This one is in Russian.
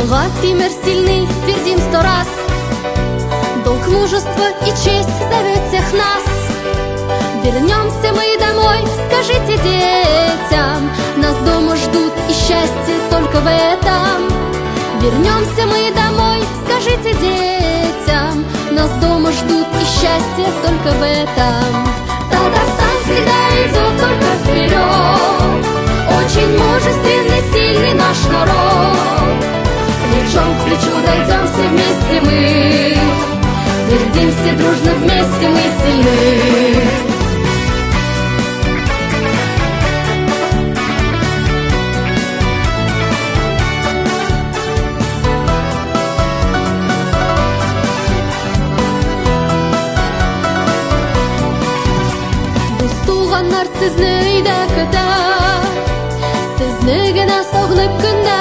Брат и мир сильный, твердим 100 раз. Долг, мужество и честь зовет всех нас. Вернемся мы домой, скажите детям, нас дома ждут и счастье только в этом. Вернемся мы домой, скажите детям, нас дома ждут и счастье только в этом. Татарстан всегда идет только вперед, очень мужественный, сильный наш народ. Плечом к плечу дойдем все вместе мы, твердим все дружно вместе мы сильны. Туганнар, сезне өйдә көтә, сезне генә сагынып көндә